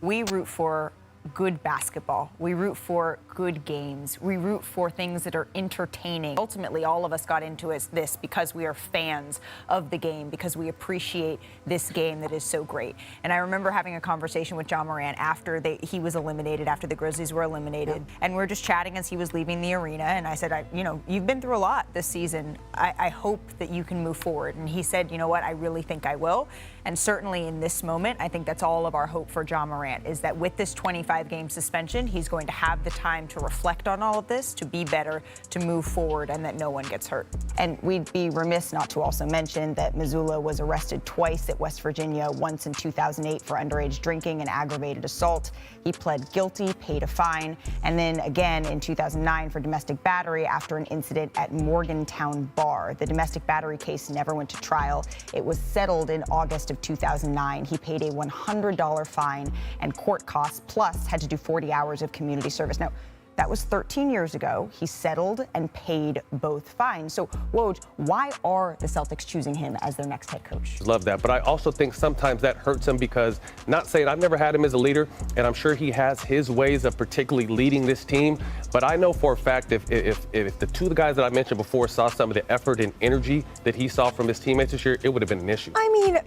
we root for good basketball. We root for good games. We root for things that are entertaining. Ultimately, all of us got into this because we are fans of the game, because we appreciate this game that is so great. And I remember having a conversation with John Morant after he was eliminated, after the Grizzlies were eliminated. Yeah. And we were just chatting as he was leaving the arena. And I said, you've been through a lot this season. I hope that you can move forward. And he said, you know what, I really think I will. And certainly in this moment, I think that's all of our hope for John Morant, is that with this 25-game suspension, he's going to have the time to reflect on all of this, to be better, to move forward, and that no one gets hurt. And we'd be remiss not to also mention that Mazzulla was arrested twice at West Virginia, once in 2008 for underage drinking and aggravated assault. He pled guilty, paid a fine, and then again in 2009 for domestic battery after an incident at Morgantown Bar. The domestic battery case never went to trial. It was settled in August of 2009. He paid a $100 fine and court costs, plus had to do 40 hours of community service. Now, that was 13 years ago. He settled and paid both fines. So, Woj, why are the Celtics choosing him as their next head coach? Love that, but I also think sometimes that hurts him because, not saying I've never had him as a leader, and I'm sure he has his ways of particularly leading this team, but I know for a fact if the two guys that I mentioned before saw some of the effort and energy that he saw from his teammates this year, it would have been an issue. I mean,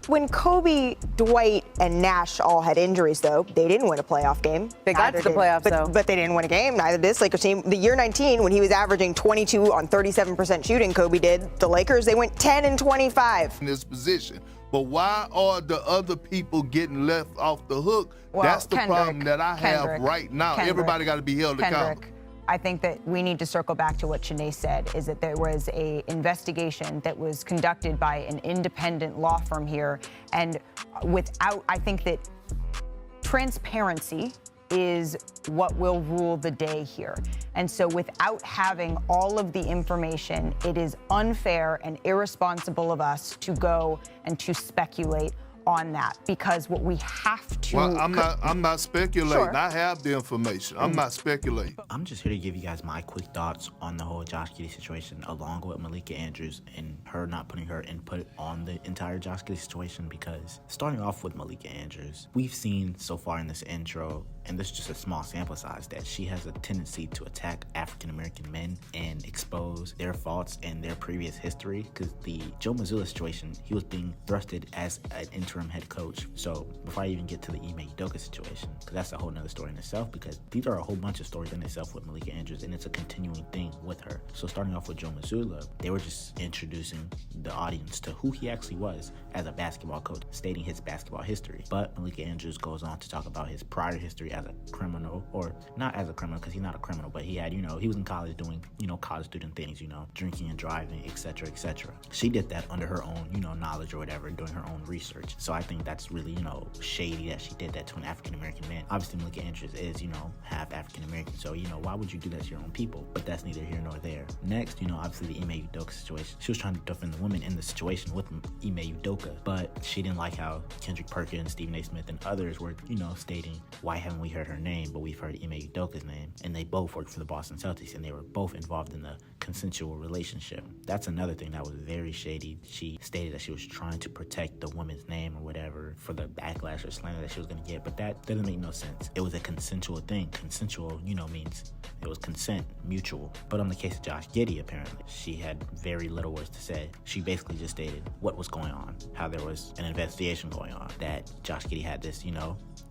when Kobe, Dwight, and Nash all had injuries, though, they didn't win a playoff game. They got to the playoffs, though. But they didn't win a game. Neither did this Lakers team. The year 19, when he was averaging 22 on 37% shooting, Kobe did. The Lakers, they went 10 and 25. In this position. But why are the other people getting left off the hook? Well, that's the problem that I have right now. Everybody got to be held accountable. I think that we need to circle back to what Shanae said, is that there was an investigation that was conducted by an independent law firm here. And I think that transparency is what will rule the day here. And so without having all of the information, it is unfair and irresponsible of us to go and to speculate on that, because what we have to... Well, I'm not speculating. Sure. I have the information. I'm not speculating. I'm just here to give you guys my quick thoughts on the whole Josh Giddey situation, along with Malika Andrews and her not putting her input on the entire Josh Giddey situation, because starting off with Malika Andrews, we've seen so far in this intro, and this is just a small sample size, that she has a tendency to attack African-American men and expose their faults and their previous history, because the Joe Mazzulla situation, he was being thrusted as an interim head coach. So before I even get to the Ime Udoka situation, because that's a whole nother story in itself, because these are a whole bunch of stories in itself with Malika Andrews, and it's a continuing thing with her. So starting off with Joe Mazzulla, they were just introducing the audience to who he actually was as a basketball coach, stating his basketball history. But Malika Andrews goes on to talk about his prior history as a criminal, or not as a criminal, because he's not a criminal, but he had, he was in college doing, college student things, drinking and driving, etc., etc. She did that under her own, knowledge or whatever, doing her own research. So I think that's really, shady that she did that to an African-American man. Obviously, Malika Andrews is, half African-American. So, why would you do that to your own people? But that's neither here nor there. Next, obviously the Ime Udoka situation. She was trying to defend the women in the situation with Ime Udoka, but she didn't like how Kendrick Perkins, Stephen A. Smith, and others were, stating, why haven't we heard her name, but we've heard Ime Udoka's name. And they both worked for the Boston Celtics, and they were both involved in the consensual relationship. That's another thing that was very shady. She stated that she was trying to protect the woman's name or whatever for the backlash or slander that she was going to get, but that doesn't make no sense. It was a consensual thing. Consensual, means it was consent, mutual. But on the case of Josh Giddey, apparently, she had very little words to say. She basically just stated what was going on, how there was an investigation going on, that Josh Giddey had this,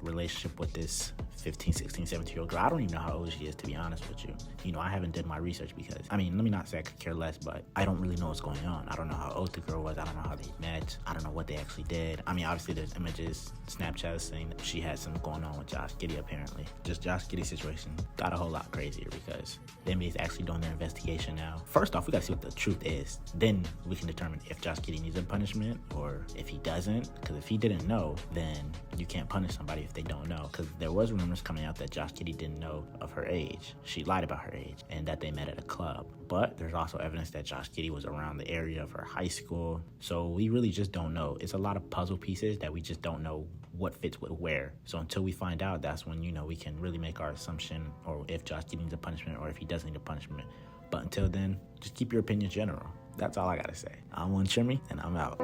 relationship with this 15, 16, 17-year-old girl. I don't even know how old she is, to be honest with you. I haven't did my research because, let me not say I could care less, but I don't really know what's going on. I don't know how old the girl was. I don't know how they met. I don't know what they actually did. Obviously there's images, Snapchat saying that she had something going on with Josh Giddey, apparently. Just Josh Giddey's situation got a whole lot crazier because the NBA is actually doing their investigation now. First off, we gotta see what the truth is. Then we can determine if Josh Giddey needs a punishment or if he doesn't. Because if he didn't know, then you can't punish somebody if they don't know. Because there was rumors coming out that Josh Giddey didn't know of her age. She lied about her age and that they met at a club. But there's also evidence that Josh Giddey was around the area of her high school. So we really just don't know. It's a lot of puzzle pieces that we just don't know what fits with where. So until we find out, that's when, we can really make our assumption, or if Josh Giddey needs a punishment or if he doesn't need a punishment. But until then, just keep your opinions general. That's all I gotta say. I'm One Shimmy, and I'm out.